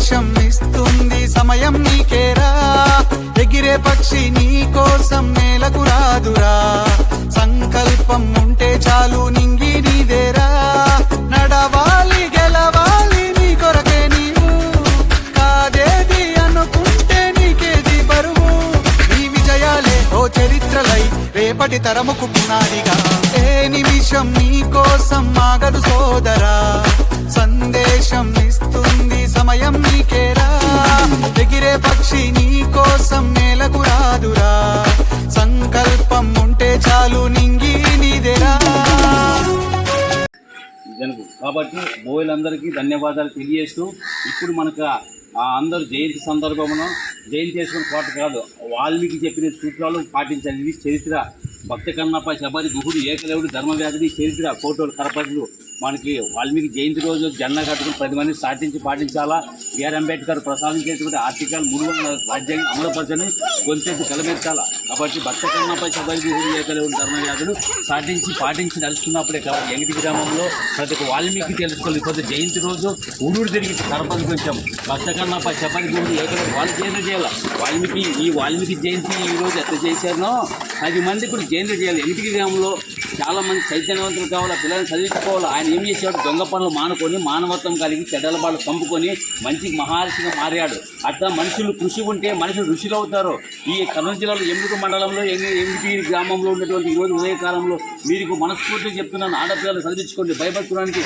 సందేశం ఇస్తుంది సమయం నీకేరా, ఎగిరే పక్షి నీ కోసం నేలకు రాదురా. సంకల్పం ఉంటే చాలు నింగి నీదేరా, నడవాలి గెలవాలి నీ కొరకే నీవు, కాదేది అనుకుంటే నీకేది బరువు. నీ విజయాలే ఓ చరిత్రలై రేపటి తరముకు పునాదిగా, ఏ నిమిషం నీ కోసం ఆగదు సోదరా. సందేశం ఇస్తుంది సమయం నీకేరా, ఎగిరే పక్షి నీ కోసం నేలకు రాదురా. సంకల్పం ఉంటే చాలు నింగి నీదేరా. కాబట్టి బోయలందరికీ ధన్యవాదాలు తెలియజేస్తూ, ఇప్పుడు మనకు అందరూ జయంతి సందర్భంలో జయంతి చేసుకుని కోట కాదు, వాల్మీకి చెప్పిన సూత్రాలు పాటించాలి. ఇది చరిత్ర. భక్త కన్నప్ప, శబరి, గుహుడు, ఏకలవుడు, ధర్మవ్యాధుడి చరిత్ర ఫోటోలు కరపతులు మనకి వాల్మీకి జయంతి రోజు జెండా కట్టుకుని 10 మంది సాధించి పాటించాలా. బిఆర్ అంబేద్కర్ ప్రసాదించేటువంటి ఆర్టికల్ 300 రాజ్యాంగం అమలుపరచని గొంతెత్తి కలమెత్తాలా. కాబట్టి భక్త కన్నప్ప, శబరి, గుహుడు, ఏకలవుడు, ధర్మవ్యాధుడు పాటించి నడుచుకున్నప్పుడే కాబట్టి ఎంగిటి గ్రామంలో ప్రతి ఒక్క వాల్మీకి తెలుసుకోవాలి. ఇప్పుడు జయంతి రోజు ఊరూరు తిరిగి కరపతి కొంచెం భక్త కన్నప్ప, శబరి, గుహుడు, ఏకలవుడు వాళ్ళు జయంతి చేయాలి. వాల్మీకి జయంతి ఈరోజు ఎంత చేశారనో 10 మంది కూడా జయంతి చేయాలి. ఎంగిటి గ్రామంలో చాలామంది చైతన్యవంతులు కావాలా, పిల్లల్ని చదివించుకోవాలి. ఆయన ఏం చేశాడు? దొంగ పనులు మానుకొని మానవత్వం కలిగి చెడ్డల బాళ్ళు చంపుకొని మంచి మహర్షిగా మారాడు. అట్లా మనుషులు కృషి ఉంటే మనుషులు ఋషులు అవుతారు. ఈ కర్నూలు జిల్లాలో ఎమ్మిడి మండలంలో ఎంగిటి గ్రామంలో ఉన్నటువంటి ఈరోజు ఉదయకాలంలో మీకు మనస్ఫూర్తిగా చెప్తున్నాను, ఆడపిల్లలు చదివించుకోండి. భయపడుకోవడానికి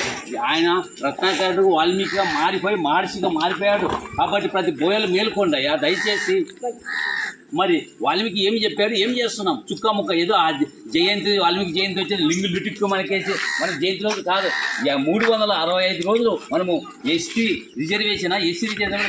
ఆయన రత్నాకరుడు వాల్మీకిగా మారిపోయి మహర్షిగా మారిపోయాడు. కాబట్టి ప్రతి బోయలు మేలుకోండి అయ్యా దయచేసి. మరి వాల్మీకి ఏమి చెప్పాడు, ఏం చేస్తున్నాం? చుక్క ముక్క ఏదో ఆ జయంతి వాల్మీకి జయంతి వచ్చేది లింగులు లిటిక్కు మనకేసి మన జయంతి రోజు కాదు. 365 రోజులు మనము ఎస్సీ రిజర్వేషన్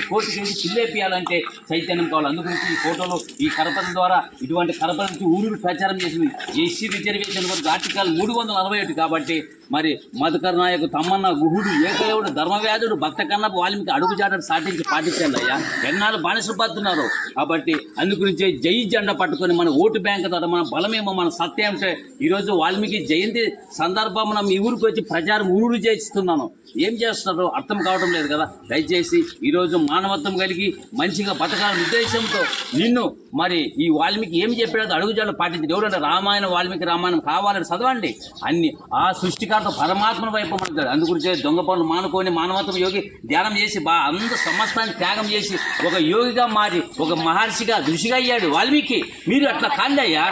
కోర్టుకి వెళ్ళి చిల్లేపియాలంటే చైతన్యం కావాలి. అందుగురించి ఈ ఫోటోలు ఈ కరపతి ద్వారా ఇటువంటి కరపతి నుంచి ఊరు ప్రచారం చేసింది. ఎస్సీ రిజర్వేషన్ వరకు ఆర్టికల్ 341 కాబట్టి మరి మధుకర్ నాయకు, తమ్మన్న, గుహుడు, ఏకలవుడు, ధర్మవ్యాధుడు, భక్త కన్నప్ప, వాల్మీకి అడుగుజాటను సాటించి పాటించండి అయ్యా. ఎన్నాళ్ళు బానిసలు పడుతున్నారు. కాబట్టి అందుగురించి జై జెండా పట్టుకొని మన ఓటు బ్యాంక్ ద్వారా మన బలమేమో మన సత్యం అంటే ఈరోజు వాల్మీకి జయంతి సందర్భంలో మీ ఊరికి వచ్చి ప్రచారం ఊరు చేస్తున్నాను. ఏం చేస్తున్నారో అర్థం కావడం లేదు కదా. దయచేసి ఈరోజు మానవత్వం కలిగి మంచిగా బతకాలని ఉద్దేశంతో నిన్ను మరి ఈ వాల్మీకి ఏం చెప్పాడో అడుగుజాడలు పాటించింది. ఎవరంటే రామాయణం, వాల్మీకి రామాయణం కావాలని చదవండి. అన్ని ఆ సృష్టికర్త పరమాత్మను వైపు మనతాడు. అందుగురించి దొంగ పనులు మానుకొని మానవత్వం యోగి ధ్యానం చేసి అందరూ సమస్తాన్ని త్యాగం చేసి ఒక యోగిగా మారి ఒక మహర్షిగా ఋషిగా అయ్యాడు వాల్మీకి. మీరు అట్లా కాండయ్యా,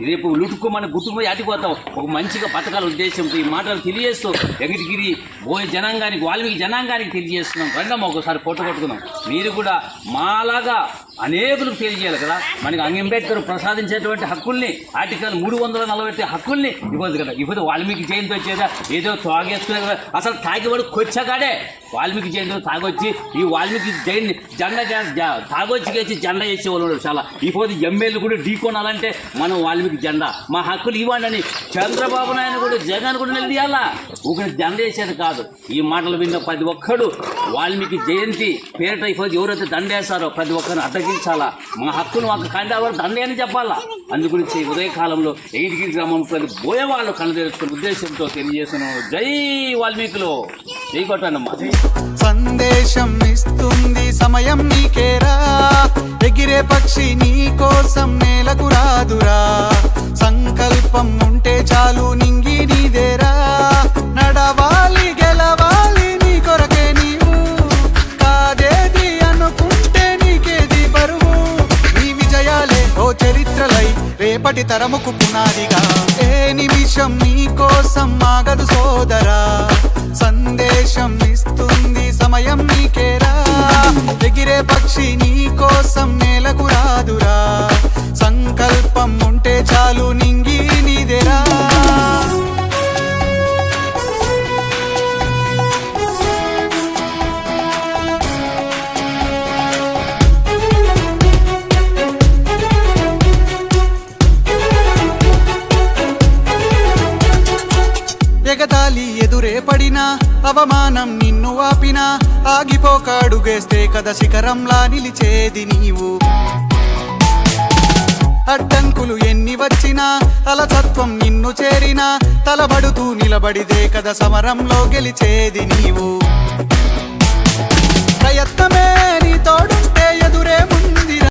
రేపు లుటుకోమని గుట్టుకుపోయి అడిగిపోతాం. ఒక మంచిగా బతకాల ఉద్దేశంతో ఈ మాటలు తెలియజేస్తూ వెంకటగిరి బోయ జనాంగానికి, వాల్మీకి జనాంగానికి తెలియజేస్తున్నాం. రండమ్మ ఒకసారి ఫోటో కొట్టుకుందాం. మీరు కూడా మాలాగా అనేకులకు తెలియజేయాలి కదా. మనకి అంబేద్కర్ ప్రసాదించేటువంటి హక్కుల్ని, ఆర్టికల్ 340 హక్కుల్ని ఇవ్వదు కదా. ఇప్పుడు వాల్మీకి జయంతి వచ్చేదా ఏదో తాగేస్తున్నా కదా. అసలు తాగేవాడు కొచ్చగాడే. వాల్మీకి జయంతి తాగొచ్చి ఈ వాల్మీకి జయంతి జెండా తాగొచ్చికేసి జెండా వేసేవాళ్ళు చాలా. ఇప్పుడు ఎమ్మెల్యే కూడా ఢీకొనాలంటే మనం వాల్మీకి జెండా మా హక్కులు ఇవ్వండి. చంద్రబాబు నాయుడు కూడా జగన్ కూడా నిలదీయాలా. ఊరికి జెండా వేసేది కాదు. ఈ మాటలు విన్న ప్రతి ఒక్కడు వాల్మీకి జయంతి పేరిట ఇప్పుడు ఎవరైతే దండేస్తారో ప్రతి ఒక్కరిని అడ్డగించాలా. మా హక్కును మాకు కండేవారు దండే అని చెప్పాలా. అందుగురించి ఉదయకాలంలో ఎంగిటిగిరి గ్రామంలో ప్రతి బోయేవాళ్ళు కళ్ళు తెలుసుకునే ఉద్దేశంతో తెలియజేస్తున్నాను. జై వాల్మీకులు, జై కొట్టండమ్మా. సందేశం ఇస్తుంది సమయం నీకేరా, ఎగిరే పక్షి నీ కోసం నేలకు రాదురా. సంకల్పం ఉంటే చాలు నింగి నీదేరా, నడవాలి గెలవాలి నీ కొరకే నీవు, కాదేది అనుకుంటే నీకేది బరువు. నీ విజయాలే ఓ చరిత్రలై రేపటి తరముకు పునాదిగా, ఏ నిమిషం నీ కోసం ఆగదు సోదరా. సందేశం ఇస్తుంది సమయం నీకేరా, ఎగిరే పక్షి నీ కోసం నేలకు రాదురా. సంకల్పం ఉంటే చాలు నింగి నీదేరా. ఎగతాళి ఎదురే పడినా, అవమానం నిన్ను ఆపినా, ఆగిపోక అడుగేస్తే కదా శిఖరంలా నిలిచేది నీవు. అడ్డంకులు ఎన్ని వచ్చినా, అలసత్వం నిన్ను చేరినా, తలబడుతూ నిలబడిదే కదా సమరంలో గెలిచేది నీవు.